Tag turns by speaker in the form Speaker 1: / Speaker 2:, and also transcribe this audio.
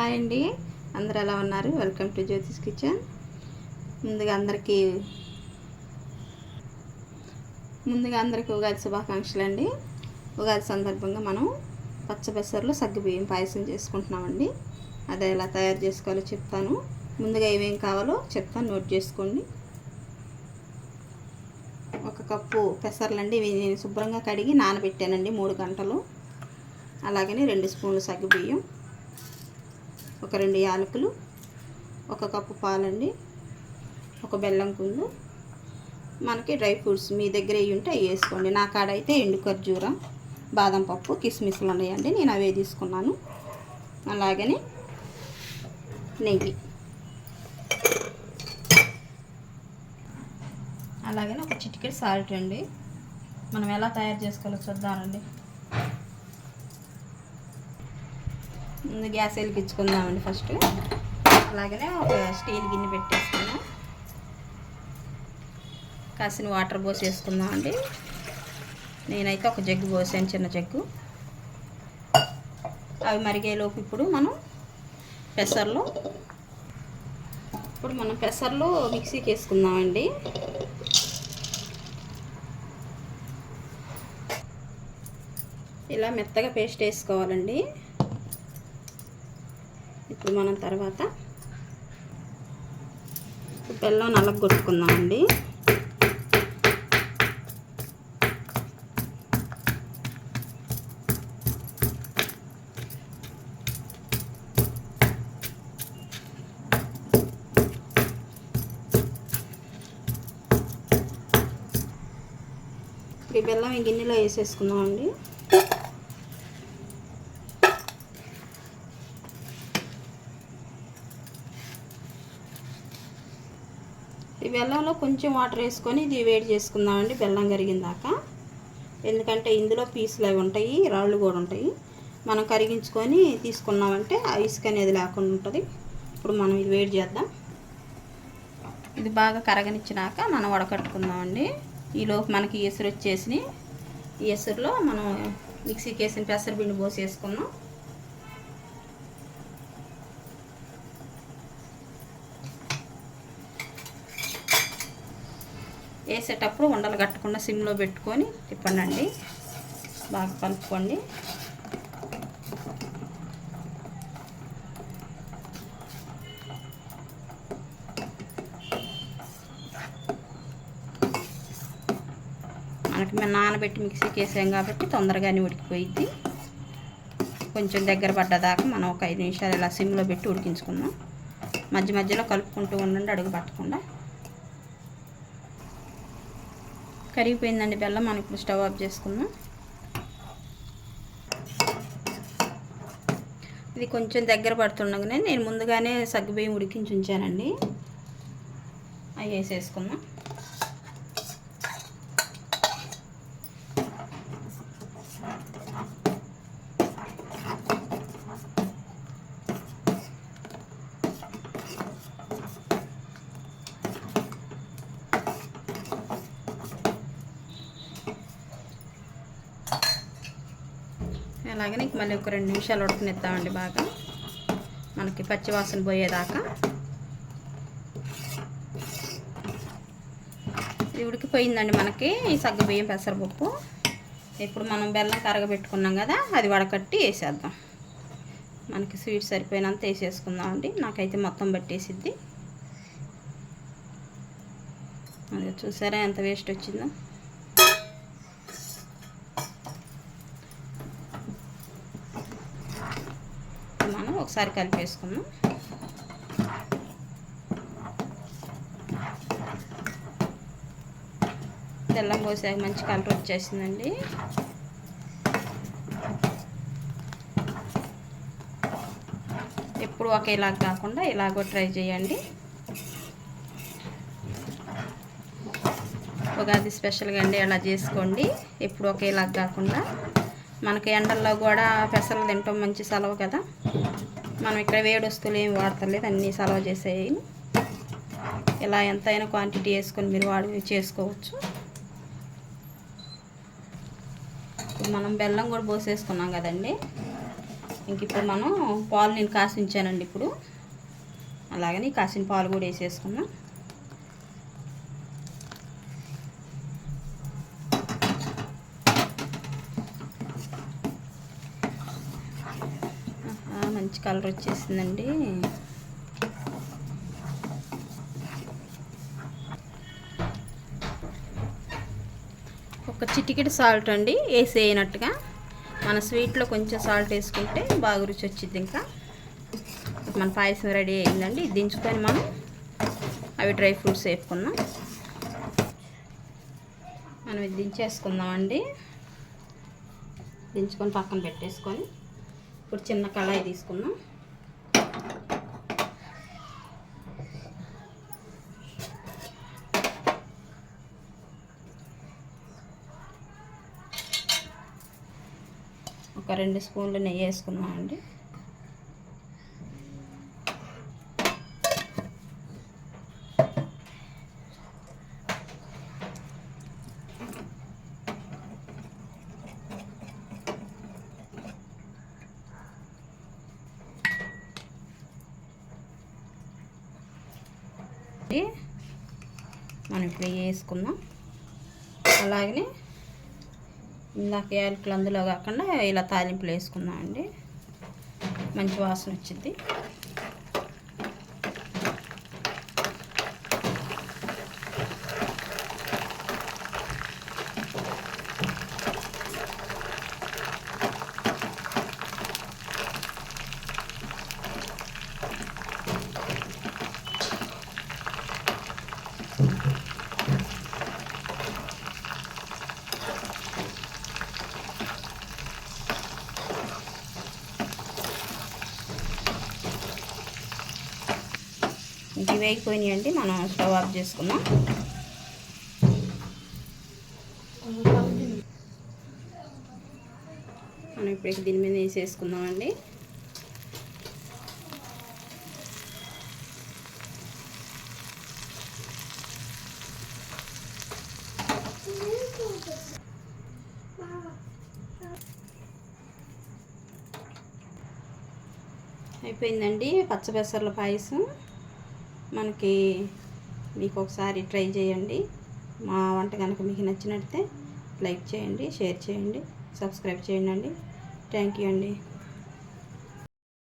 Speaker 1: Hi అండి, అందరూ ఎలా ఉన్నారు? Welcome to Jyothish kitchen. ముందుగా అందరికీ ఉగాది శుభాకాంక్షలు అండి. ఉగాది సందర్భంగా మనం పచ్చబెసర్లు సగ్గుబియ్యం పాయసం చేసుకుంటున్నామండి. అదే ఎలా తయారు చేసుకోవాలో చెప్తాను. ముందుగా ఏమేం కావాలో చెప్తాను, నోట్ చేసుకోండి. 1 కప్పు పెసర్లండి. ఇవి నేను శుభ్రంగా కడిగి నానబెట్టానండి 3 గంటలు. అలాగనే 2 స్పూన్లు సగ్గుబియ్యం, 2 యాలకులు, 1 కప్పు పాలండి, 1 బెల్లం కుందు. మనకి డ్రై ఫ్రూట్స్ మీ దగ్గర అవి ఉంటే అవి వేసుకోండి. నా కాడ అయితే ఎండు ఖర్జూర, బాదం పప్పు, కిస్మిస్లు ఉన్నాయండి, నేను అవే తీసుకున్నాను. అలాగని నెయ్యి, అలాగనే 1 చిటికెడు సాల్ట్ అండి. మనం ఎలా తయారు చేసుకోవాలో చూద్దామండి. ముందు గ్యాస్ వెలిగించుకుందామండి ఫస్ట్. అలాగనే ఒక స్టీల్ గిన్నె పెట్టేసుకుందాం. కాసిన వాటర్ పోసేసుకుందామండి. నేనైతే 1 జగ్గు పోసాను, చిన్న జగ్గు. అవి మరిగేలోపు ఇప్పుడు మనం పెసర్లు మిక్సీకి వేసుకుందామండి. ఇలా మెత్తగా పేస్ట్ వేసుకోవాలండి. ఇప్పుడు మనం తర్వాత బెల్లం నలగొట్టుకుందామండి. ఈ బెల్లం ఈ గిన్నెలో వేసేసుకుందామండి. ఈ బెల్లంలో కొంచెం వాటర్ వేసుకొని ఇది వేడి చేసుకుందామండి, బెల్లం కరిగిందాక. ఎందుకంటే ఇందులో పీసులు అవి ఉంటాయి, రాళ్ళు కూడా ఉంటాయి. మనం కరిగించుకొని తీసుకున్నామంటే ఆ ఇసుక అనేది లేకుండా ఉంటుంది. ఇప్పుడు మనం ఇది వేడి చేద్దాం. ఇది బాగా కరగనిచ్చినాక మనం వడకట్టుకుందామండి. ఈలోపు మనకి ఎసురు వచ్చేసి, ఈ ఎసురులో మనం మిక్సీకి వేసిన పెసరపిండి పోసేసుకున్నాం. వేసేటప్పుడు ఉండలు కట్టకుండా సిమ్లో పెట్టుకొని తిప్పండి, బాగా కలుపుకోండి. మనకి మేము నానబెట్టి మిక్సీకి వేసాం కాబట్టి తొందరగానే ఉడికిపోయిద్ది. కొంచెం దగ్గర పడ్డదాకా మనం ఒక 5 నిమిషాలు ఇలా సిమ్లో పెట్టి ఉడికించుకుందాం. మధ్య మధ్యలో కలుపుకుంటూ ఉండండి, అడుగు పట్టకుండా. కరిగిపోయిందండి బెల్లం. మనం ఇప్పుడు స్టవ్ ఆఫ్ చేసుకుందాం. ఇది కొంచెం దగ్గర పడుతుండగానే నేను ముందుగానే సగ్గుబియ్యం ఉడికించి ఉంచానండి, అవి వేసేసుకుందాం. అలాగే మళ్ళీ ఒక 2 నిమిషాలు ఉడకనిద్దామండి, బాగా మనకి పచ్చివాసన పోయేదాకా. ఇది ఉడికిపోయిందండి మనకి ఈ సగ్గుబియ్యం పెసరపప్పు. ఇప్పుడు మనం బెల్లం కరగబెట్టుకున్నాం కదా, అది వడకట్టి వేసేద్దాం. మనకి స్వీట్ సరిపోయినంత వేసేసుకుందామండి. నాకైతే మొత్తం పట్టేసిద్ది. అది చూసారా ఎంత వేస్ట్ వచ్చిందో. మనం ఒకసారి కలిపేసుకుందాం. బెల్లం పోసాక మంచి కలర్ వచ్చేసిందండి. ఎప్పుడు ఒకేలాగా కాకుండా ఇలాగో ట్రై చేయండి. ఉగాది స్పెషల్గా అండి, అలా చేసుకోండి. ఎప్పుడు ఒకేలాగా కాకుండా. మనకి ఎండల్లో కూడా పెసలు తింటాం, మంచి సలవ కదా. మనం ఇక్కడ వేడి వస్తువులు ఏమి వాడతలేదు, అన్నీ సలవ చేసేవి. ఇలా ఎంతైనా క్వాంటిటీ వేసుకొని మీరు చేసుకోవచ్చు. ఇప్పుడు మనం బెల్లం కూడా పోసేసుకున్నాం కదండి. ఇంక ఇప్పుడు మనం పాలు నేను కాసి ఉంచానండి. ఇప్పుడు అలాగని కాసిన పాలు కూడా వేసేసుకుందాం. మంచి కలర్ వచ్చేసిందండి. ఒక చిటికెడు సాల్ట్ అండి వేసేయనట్టుగా. మన స్వీట్లో కొంచెం సాల్ట్ వేసుకుంటే బాగా రుచి వచ్చింది. ఇంకా మన పాయసం రెడీ అయిందండి. దించుకొని మనం అవి డ్రై ఫ్రూట్స్ వేసుకున్నాం. మనం ఇది దించేసుకుందామండి. దించుకొని పక్కన పెట్టేసుకొని ఇప్పుడు చిన్న కళాయి తీసుకుందాం. ఒక 2 స్పూన్లు నెయ్యి వేసుకుందామండి. మనం ఇప్పుడు వేసుకుందాం. అలాగనే ఇందాక యాలకులు అందులో కాకుండా ఇలా తాలింపులు వేసుకుందాం అండి. మంచి వాసన వచ్చింది. ఇవి వేగిపోయినాయండి. మనం స్టవ్ ఆఫ్ చేసుకుందాం. మనం ఇప్పుడు దీని మీద వేసేసుకుందామండి. అయిపోయిందండి పచ్చబెసర్ల పాయసం. మీకు ఒకసారి ట్రై చేయండి. మా వంట కనుక మీకు నచ్చినట్లయితే లైక్ చేయండి, షేర్ చేయండి, సబ్స్క్రైబ్ చేయండి అండి. థ్యాంక్ యూ అండి.